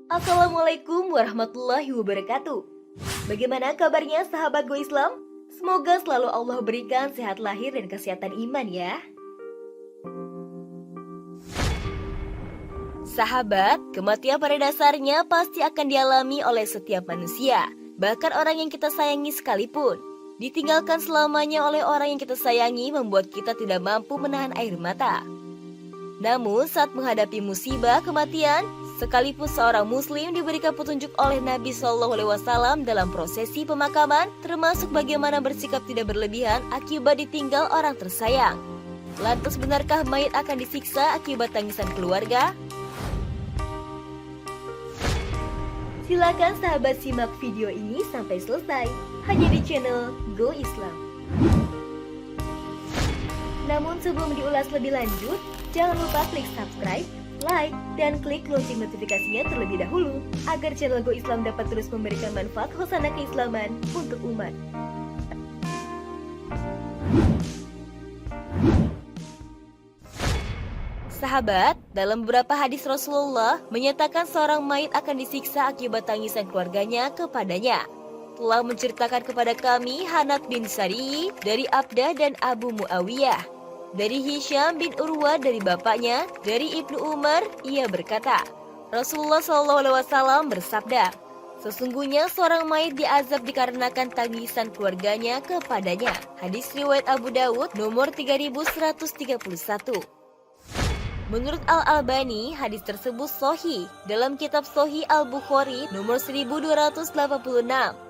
Assalamualaikum warahmatullahi wabarakatuh. Bagaimana kabarnya sahabat Go Islam? Semoga selalu Allah berikan sehat lahir dan kesehatan iman ya. Sahabat, kematian pada dasarnya pasti akan dialami oleh setiap manusia. Bahkan orang yang kita sayangi sekalipun. Ditinggalkan selamanya oleh orang yang kita sayangi membuat kita tidak mampu menahan air mata. Namun saat menghadapi musibah kematian, sekalipun seorang muslim diberikan petunjuk oleh Nabi SAW dalam prosesi pemakaman, termasuk bagaimana bersikap tidak berlebihan akibat ditinggal orang tersayang. Lantas benarkah mayit akan disiksa akibat tangisan keluarga? Silakan sahabat simak video ini sampai selesai, hanya di channel Go Islam. Namun sebelum diulas lebih lanjut, jangan lupa klik subscribe, like, dan klik lonceng notifikasinya terlebih dahulu agar channel Go Islam dapat terus memberikan manfaat khosana keislaman untuk umat. Sahabat, dalam beberapa hadis Rasulullah menyatakan seorang mayit akan disiksa akibat tangisan keluarganya kepadanya. Telah menceritakan kepada kami Hanad bin Sari dari Abda dan Abu Muawiyah, dari Hisham bin Urwa dari bapaknya, dari Ibnu Umar, ia berkata, Rasulullah SAW bersabda, sesungguhnya seorang mayit diazab dikarenakan tangisan keluarganya kepadanya. Hadis riwayat Abu Dawud nomor 3131. Menurut Al-Albani, hadis tersebut sahih dalam kitab Sahih Al-Bukhari nomor 1286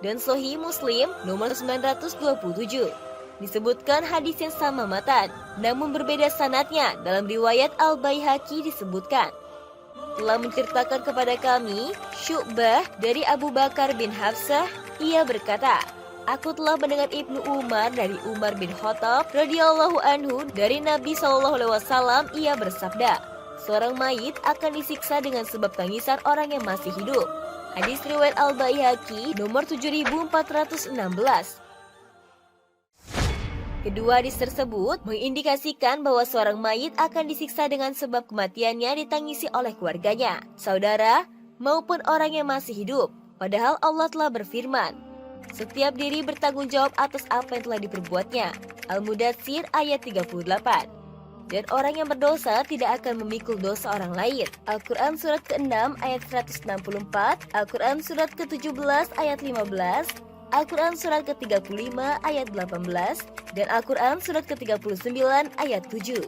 dan Sahih Muslim nomor 927. Disebutkan hadis yang sama matan, namun berbeda sanadnya. Dalam riwayat Al-Baihaqi disebutkan, telah menceritakan kepada kami Syu'bah dari Abu Bakar bin Hafsah, ia berkata, aku telah mendengar Ibnu Umar dari Umar bin Khattab radhiyallahu anhu dari Nabi SAW, ia bersabda, seorang mayit akan disiksa dengan sebab tangisan orang yang masih hidup. Hadis riwayat Al-Baihaqi nomor 7416. Kedua hadis tersebut mengindikasikan bahwa seorang mayit akan disiksa dengan sebab kematiannya ditangisi oleh keluarganya, saudara, maupun orang yang masih hidup. Padahal Allah telah berfirman, setiap diri bertanggung jawab atas apa yang telah diperbuatnya. Al-Mudatsir ayat 38. Dan orang yang berdosa tidak akan memikul dosa orang lain. Al-Quran surat ke-6 ayat 164, Al-Quran surat ke-17 ayat 15, Al-Quran surat ke-35 ayat 18, dan Al-Quran surat ke-39 ayat 7.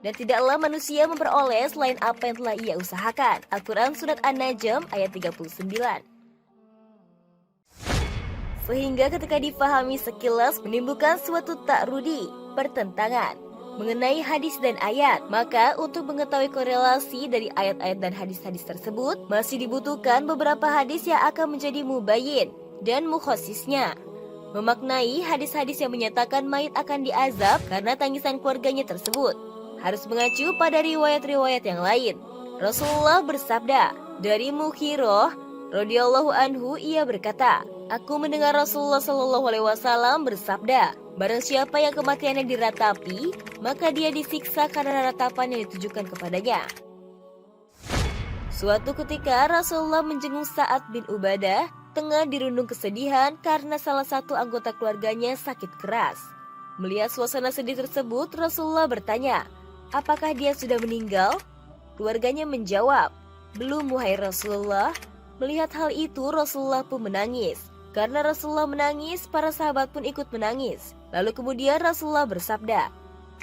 Dan tidaklah manusia memperoleh selain apa yang telah ia usahakan. Al-Quran surat An-Najm ayat 39. Sehingga ketika difahami sekilas menimbulkan suatu takrudi, pertentangan mengenai hadis dan ayat. Maka untuk mengetahui korelasi dari ayat-ayat dan hadis-hadis tersebut, masih dibutuhkan beberapa hadis yang akan menjadi mubayyin dan mukhasisnya, memaknai hadis-hadis yang menyatakan mayit akan diazab karena tangisan keluarganya tersebut. Harus mengacu pada riwayat-riwayat yang lain. Rasulullah bersabda, dari Mughirah radhiyallahu anhu, ia berkata, aku mendengar Rasulullah SAW bersabda, barang siapa yang kematiannya diratapi, maka dia disiksa karena ratapan yang ditujukan kepadanya. Suatu ketika Rasulullah menjenguk Sa'ad bin Ubadah, tengah dirundung kesedihan karena salah satu anggota keluarganya sakit keras. Melihat suasana sedih tersebut, Rasulullah bertanya, apakah dia sudah meninggal? Keluarganya menjawab, belum wahai Rasulullah. Melihat hal itu, Rasulullah pun menangis. Karena Rasulullah menangis, para sahabat pun ikut menangis. Lalu kemudian Rasulullah bersabda,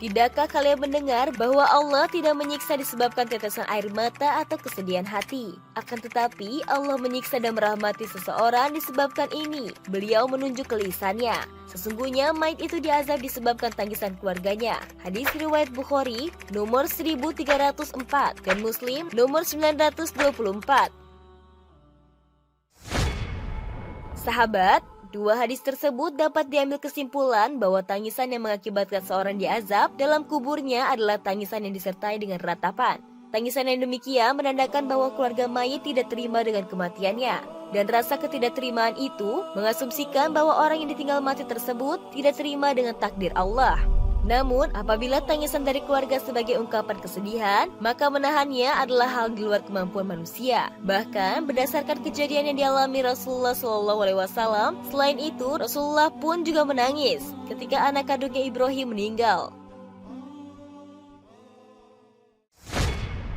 tidakkah kalian mendengar bahwa Allah tidak menyiksa disebabkan tetesan air mata atau kesedihan hati? Akan tetapi Allah menyiksa dan merahmati seseorang disebabkan ini. Beliau menunjuk ke lisannya. Sesungguhnya mayit itu diazab disebabkan tangisan keluarganya. Hadis riwayat Bukhari nomor 1304 dan Muslim nomor 924. Sahabat, dua hadis tersebut dapat diambil kesimpulan bahwa tangisan yang mengakibatkan seorang diazab dalam kuburnya adalah tangisan yang disertai dengan ratapan. Tangisan yang demikian menandakan bahwa keluarga mayit tidak terima dengan kematiannya. Dan rasa ketidakterimaan itu mengasumsikan bahwa orang yang ditinggal mati tersebut tidak terima dengan takdir Allah. Namun, apabila tangisan dari keluarga sebagai ungkapan kesedihan, maka menahannya adalah hal di luar kemampuan manusia. Bahkan, berdasarkan kejadian yang dialami Rasulullah SAW, selain itu, Rasulullah pun juga menangis ketika anak kandungnya Ibrahim meninggal.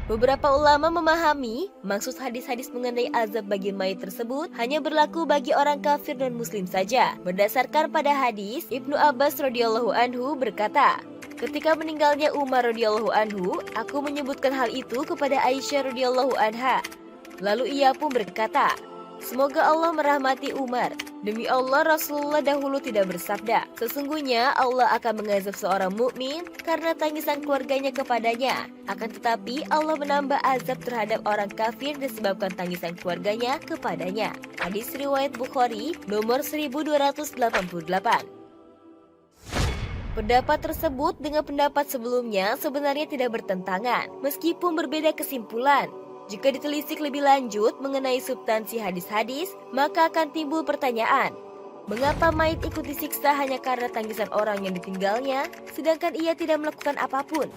Beberapa ulama memahami maksud hadis-hadis mengenai azab bagi mayit tersebut hanya berlaku bagi orang kafir dan muslim saja. Berdasarkan pada hadis, Ibnu Abbas radhiyallahu anhu berkata, ketika meninggalnya Umar radhiyallahu anhu, aku menyebutkan hal itu kepada Aisyah radhiyallahu anha. Lalu ia pun berkata, semoga Allah merahmati Umar. Demi Allah, Rasulullah dahulu tidak bersabda, sesungguhnya Allah akan mengazab seorang mukmin karena tangisan keluarganya kepadanya. Akan tetapi Allah menambah azab terhadap orang kafir disebabkan tangisan keluarganya kepadanya. Hadis riwayat Bukhari nomor 1288. Pendapat tersebut dengan pendapat sebelumnya sebenarnya tidak bertentangan, meskipun berbeda kesimpulan. Jika ditelisik lebih lanjut mengenai substansi hadis-hadis, maka akan timbul pertanyaan, mengapa mayit ikut disiksa hanya karena tangisan orang yang ditinggalnya, sedangkan ia tidak melakukan apapun?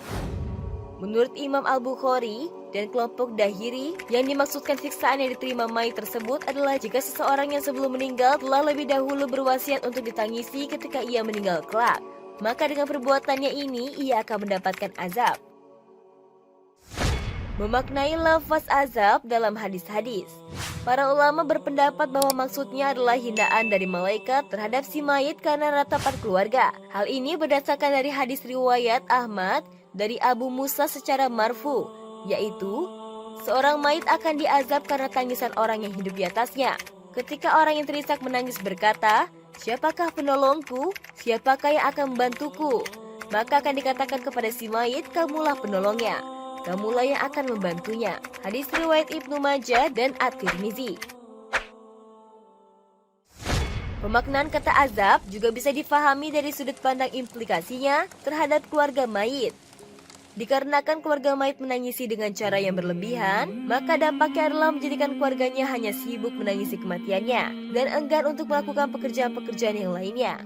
Menurut Imam Al-Bukhari dan kelompok Dahiri, yang dimaksudkan siksaan yang diterima mayit tersebut adalah jika seseorang yang sebelum meninggal telah lebih dahulu berwasiat untuk ditangisi ketika ia meninggal kelak, maka dengan perbuatannya ini ia akan mendapatkan azab. Memaknai lafaz azab dalam hadis-hadis, para ulama berpendapat bahwa maksudnya adalah hinaan dari malaikat terhadap si mayit karena ratapan keluarga. Hal ini berdasarkan dari hadis riwayat Ahmad dari Abu Musa secara marfu, yaitu seorang mayit akan diazab karena tangisan orang yang hidup di atasnya. Ketika orang yang terisak menangis berkata, siapakah penolongku? Siapakah yang akan membantuku? Maka akan dikatakan kepada si mayit, kamulah penolongnya. Kamulah yang akan membantunya. Hadis riwayat Ibnu Majah dan At-Tirmizi. Pemaknaan kata azab juga bisa difahami dari sudut pandang implikasinya terhadap keluarga mayit. Dikarenakan keluarga mayit menangisi dengan cara yang berlebihan, maka dampaknya adalah menjadikan keluarganya hanya sibuk menangisi kematiannya dan enggan untuk melakukan pekerjaan-pekerjaan yang lainnya.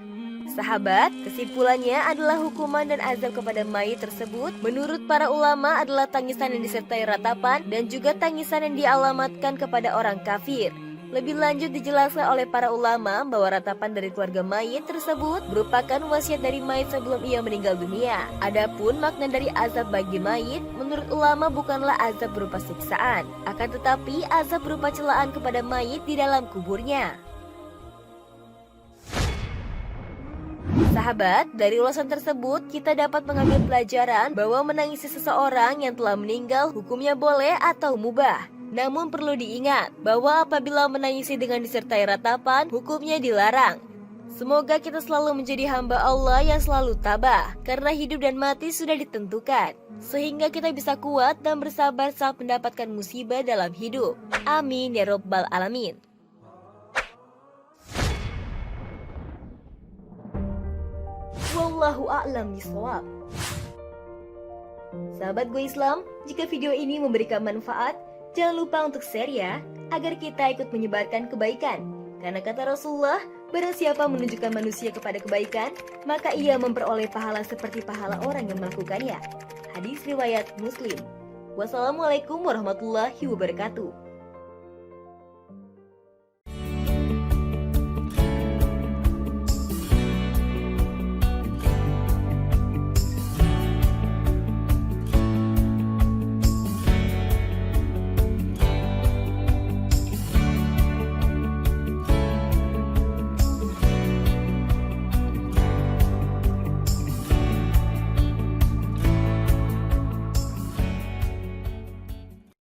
Sahabat, kesimpulannya adalah hukuman dan azab kepada mayit tersebut menurut para ulama adalah tangisan yang disertai ratapan dan juga tangisan yang dialamatkan kepada orang kafir. Lebih lanjut dijelaskan oleh para ulama bahwa ratapan dari keluarga mayit tersebut merupakan wasiat dari mayit sebelum ia meninggal dunia. Adapun makna dari azab bagi mayit menurut ulama bukanlah azab berupa siksaan, akan tetapi azab berupa celaan kepada mayit di dalam kuburnya. Sahabat, dari ulasan tersebut kita dapat mengambil pelajaran bahwa menangisi seseorang yang telah meninggal hukumnya boleh atau mubah. Namun perlu diingat bahwa apabila menangisi dengan disertai ratapan, hukumnya dilarang. Semoga kita selalu menjadi hamba Allah yang selalu tabah, karena hidup dan mati sudah ditentukan, sehingga kita bisa kuat dan bersabar saat mendapatkan musibah dalam hidup. Amin ya Rabbal Alamin. Wallahu a'lam bishawab. Sahabat Go Islam, jika video ini memberikan manfaat, jangan lupa untuk share ya, agar kita ikut menyebarkan kebaikan. Karena kata Rasulullah, barang siapa menunjukkan manusia kepada kebaikan, maka ia memperoleh pahala seperti pahala orang yang melakukannya. Hadis riwayat Muslim. Wassalamualaikum warahmatullahi wabarakatuh.